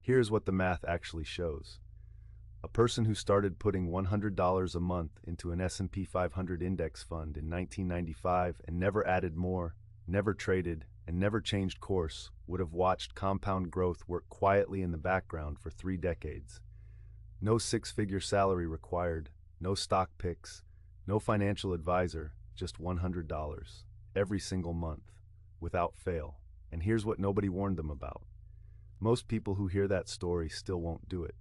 Here's what the math actually shows. A person who started putting $100 a month into an S&P 500 index fund in 1995 and never added more, never traded, and never changed course would have watched compound growth work quietly in the background for 3 decades. No six-figure salary required, no stock picks, no financial advisor, just $100 every single month, without fail. And here's what nobody warned them about. Most people who hear that story still won't do it,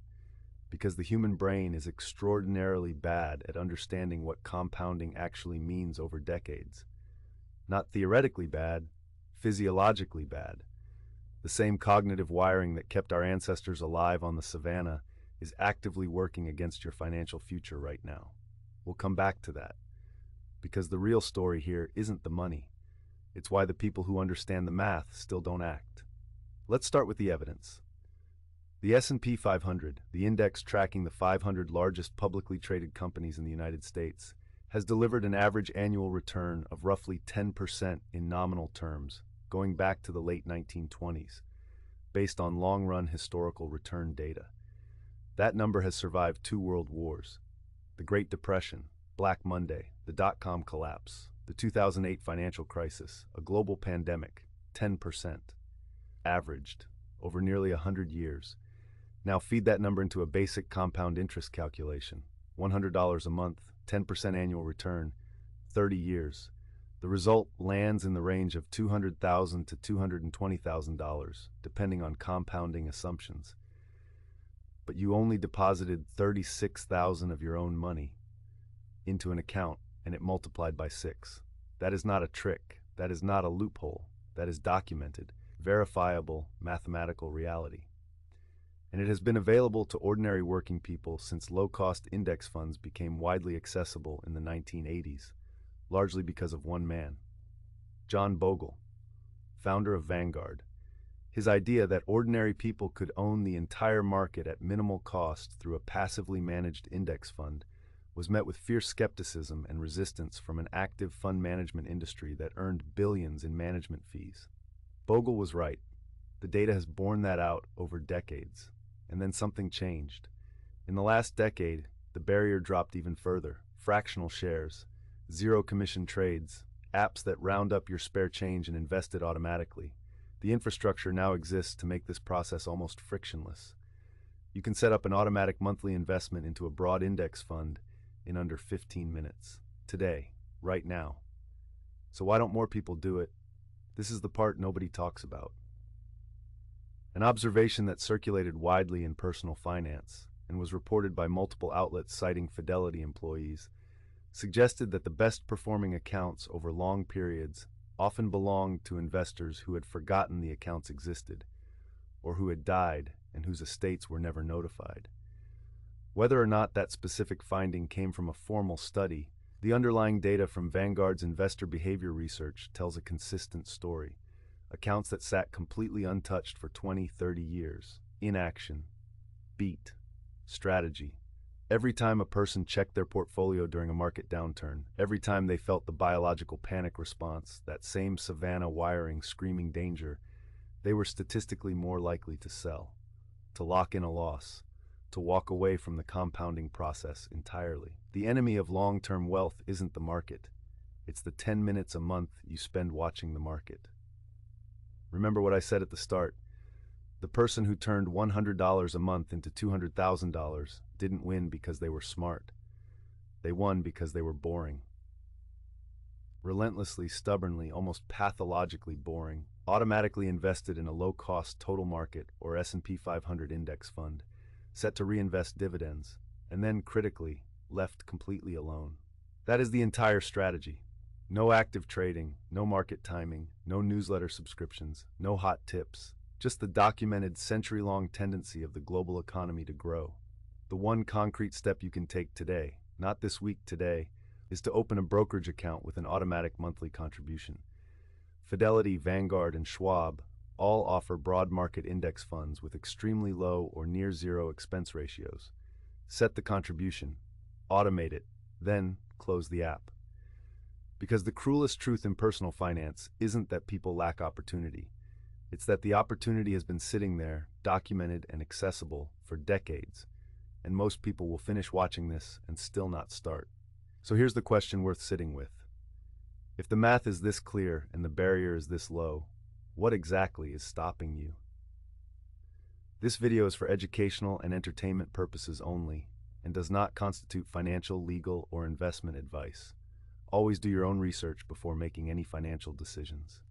because the human brain is extraordinarily bad at understanding what compounding actually means over decades. Not theoretically bad, physiologically bad. The same cognitive wiring that kept our ancestors alive on the savanna is actively working against your financial future right now. We'll come back to that, because the real story here isn't the money. It's why the people who understand the math still don't act. Let's start with the evidence. The S&P 500, the index tracking the 500 largest publicly traded companies in the United States, has delivered an average annual return of roughly 10% in nominal terms, going back to the late 1920s, based on long-run historical return data. That number has survived 2 world wars, the Great Depression, Black Monday, the dot-com collapse, the 2008 financial crisis, a global pandemic, 10%, averaged over nearly 100 years. Now feed that number into a basic compound interest calculation. $100 a month, 10% annual return, 30 years. The result lands in the range of $200,000 to $220,000, depending on compounding assumptions. But you only deposited $36,000 of your own money into an account, and it multiplied by 6. That is not a trick. That is not a loophole. That is documented, verifiable mathematical reality. And it has been available to ordinary working people since low-cost index funds became widely accessible in the 1980s, largely because of one man, John Bogle, founder of Vanguard. His idea that ordinary people could own the entire market at minimal cost through a passively managed index fund was met with fierce skepticism and resistance from an active fund management industry that earned billions in management fees. Bogle was right. The data has borne that out over decades. And then something changed. In the last decade, the barrier dropped even further. Fractional shares, zero commission trades, apps that round up your spare change and invest it automatically. The infrastructure now exists to make this process almost frictionless. You can set up an automatic monthly investment into a broad index fund in under 15 minutes. Today, right now. So why don't more people do it? This is the part nobody talks about. An observation that circulated widely in personal finance and was reported by multiple outlets citing Fidelity employees suggested that the best performing accounts over long periods often belonged to investors who had forgotten the accounts existed, or who had died and whose estates were never notified. Whether or not that specific finding came from a formal study, the underlying data from Vanguard's investor behavior research tells a consistent story. Accounts that sat completely untouched for 20, 30 years. Inaction. Beat. Strategy. Every time a person checked their portfolio during a market downturn, every time they felt the biological panic response, that same savanna wiring screaming danger, they were statistically more likely to sell, to lock in a loss, to walk away from the compounding process entirely. The enemy of long-term wealth isn't the market. It's the 10 minutes a month you spend watching the market. Remember what I said at the start. The person who turned $100 a month into $200,000 didn't win because they were smart. They won because they were boring. Relentlessly, stubbornly, almost pathologically boring, automatically invested in a low-cost total market or S&P 500 index fund, set to reinvest dividends, and then, critically, left completely alone. That is the entire strategy. No active trading, no market timing, no newsletter subscriptions, no hot tips, just the documented century-long tendency of the global economy to grow. The one concrete step you can take today, not this week, today, is to open a brokerage account with an automatic monthly contribution. Fidelity, Vanguard, and Schwab all offer broad market index funds with extremely low or near zero expense ratios. Set the contribution, automate it, then close the app. Because the cruelest truth in personal finance isn't that people lack opportunity. It's that the opportunity has been sitting there, documented and accessible, for decades, and most people will finish watching this and still not start. So here's the question worth sitting with. If the math is this clear and the barrier is this low, what exactly is stopping you? This video is for educational and entertainment purposes only and does not constitute financial, legal, or investment advice. Always do your own research before making any financial decisions.